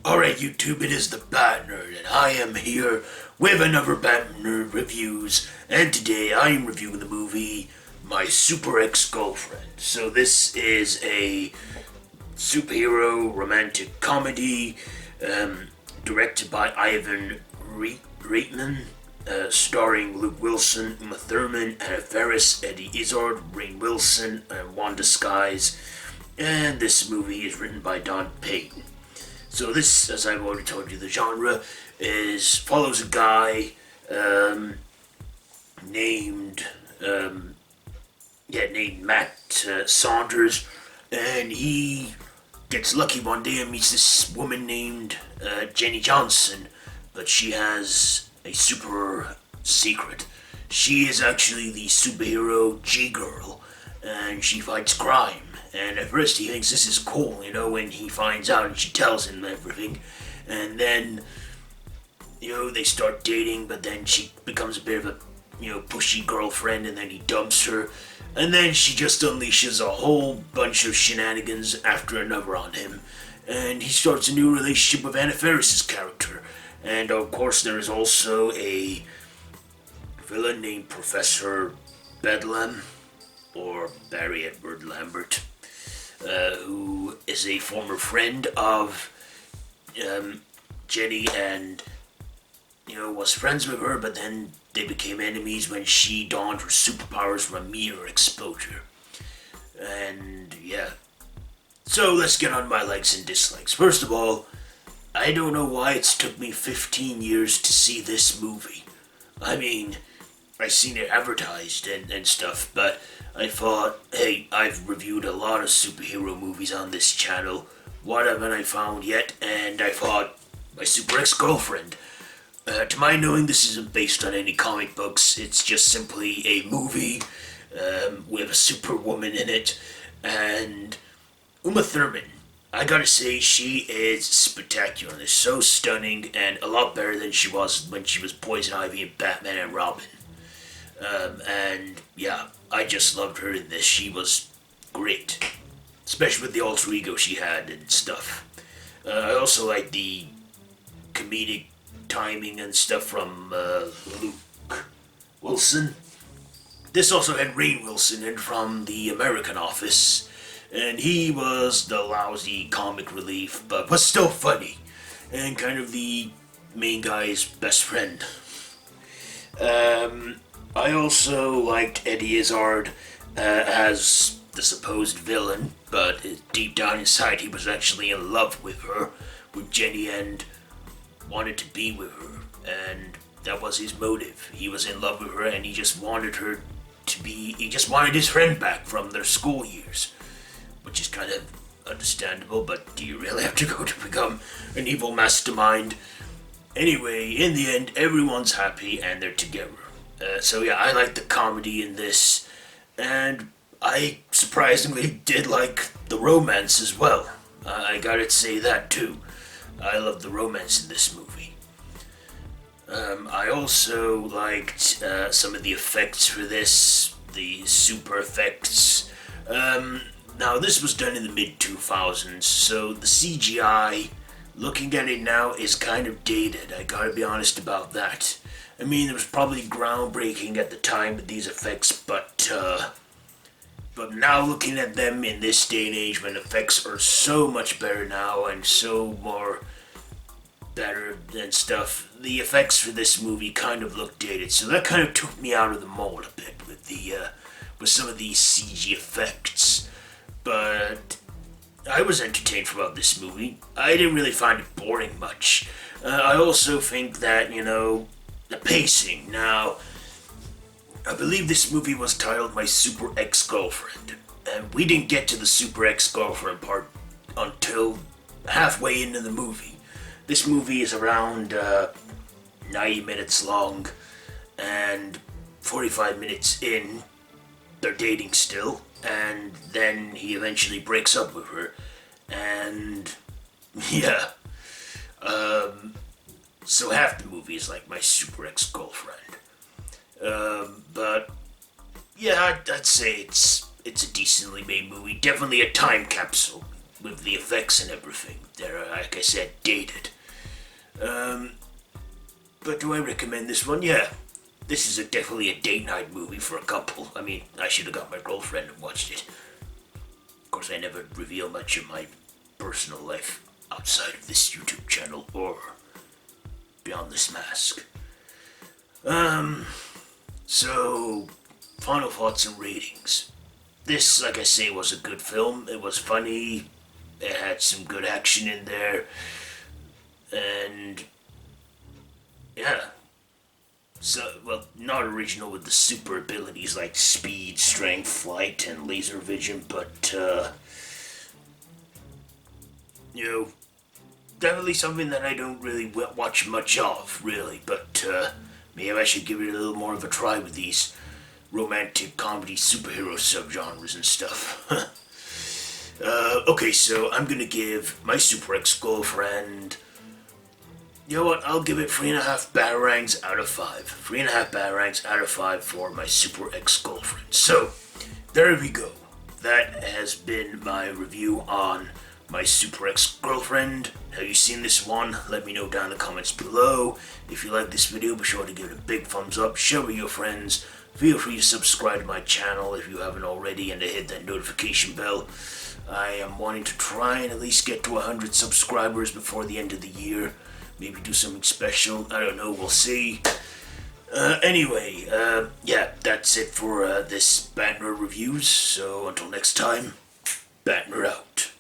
Alright, YouTube, it is the Bat Nerd, and I am here with another Bat Nerd Reviews, and today I am reviewing the movie My Super Ex-Girlfriend. So this is a superhero romantic comedy, directed by Ivan Reitman, starring Luke Wilson, Uma Thurman, Anna Faris, Eddie Izzard, Rainn Wilson, and Wanda Sykes, and this movie is written by Don Payton. So this, as I've already told you, the genre follows a guy named Matt Saunders, and he gets lucky one day and meets this woman named Jenny Johnson, but she has a super secret. She is actually the superhero G-Girl, and she fights crime. And at first he thinks this is cool, when he finds out and she tells him everything. And then, they start dating, but then she becomes a bit of a, pushy girlfriend, and then he dumps her. And then she just unleashes a whole bunch of shenanigans after another on him. And he starts a new relationship with Anna Faris' character. And of course there is also a villain named Professor Bedlam, or Barry Edward Lambert, who is a former friend of Jenny, and was friends with her, but then they became enemies when she donned her superpowers from a meteor exposure. And so let's get on my likes and dislikes. First of all, I don't know why it's took me 15 years to see this movie. I mean, I've seen it advertised and stuff, but I thought, hey, I've reviewed a lot of superhero movies on this channel. What haven't I found yet? And I thought, My Super Ex-Girlfriend. To my knowing, this isn't based on any comic books. It's just simply a movie with a superwoman in it. And Uma Thurman, I gotta say, she is spectacular. She's so stunning, and a lot better than she was when she was Poison Ivy in Batman and Robin. I just loved her in this. She was great, especially with the alter ego she had and stuff. I also like the comedic timing and stuff from Luke Wilson. This also had Rainn Wilson in from The American Office, and he was the lousy comic relief, but was still funny, and kind of the main guy's best friend. I also liked Eddie Izzard as the supposed villain, but deep down inside he was actually in love with her, with Jenny, and wanted to be with her, and that was his motive. He was in love with her, and he just wanted his friend back from their school years, which is kind of understandable, but do you really have to go to become an evil mastermind? Anyway, in the end, everyone's happy and they're together. I like the comedy in this, and I surprisingly did like the romance as well. I gotta say that too. I love the romance in this movie. I also liked some of the effects for this, the super effects. Now this was done in the mid-2000s, so the CGI, looking at it now, is kind of dated. I gotta be honest about that. I mean, it was probably groundbreaking at the time with these effects, but now looking at them in this day and age when effects are so much better now and so more better and stuff, the effects for this movie kind of look dated. So that kind of took me out of the mold a bit with some of these CG effects. But I was entertained throughout this movie. I didn't really find it boring much. I also think that, the pacing. Now, I believe this movie was titled My Super Ex-Girlfriend, and we didn't get to the Super Ex-Girlfriend part until halfway into the movie. This movie is around 90 minutes long, and 45 minutes in, they're dating still, and then he eventually breaks up with her, and so half the movie is like My Super Ex-Girlfriend. I'd say it's a decently made movie. Definitely a time capsule. with the effects and everything. They're, like I said, dated. But do I recommend this one? Yeah. This is definitely a date night movie for a couple. I mean, I should have got my girlfriend and watched it. Of course, I never reveal much of my personal life outside of this YouTube channel or beyond this mask. So, final thoughts and ratings. This, like I say, was a good film. It was funny. It had some good action in there. And yeah. So, well, not original with the super abilities like speed, strength, flight, and laser vision, but, definitely something that I don't really watch much of, really, but, maybe I should give it a little more of a try with these romantic comedy superhero subgenres and stuff. Okay, so I'm gonna give my super ex-girlfriend... You know what? I'll give it 3.5 batarangs out of 5. 3.5 batarangs out of 5 for my super ex-girlfriend. So, there we go. That has been my review on my super ex-girlfriend. Have you seen this one? Let me know down in the comments below. If you like this video, be sure to give it a big thumbs up. Share with your friends. Feel free to subscribe to my channel if you haven't already and to hit that notification bell. I am wanting to try and at least get to 100 subscribers before the end of the year. Maybe do something special. I don't know. We'll see. Anyway, yeah, that's it for this Batner Reviews. So until next time, Batner out.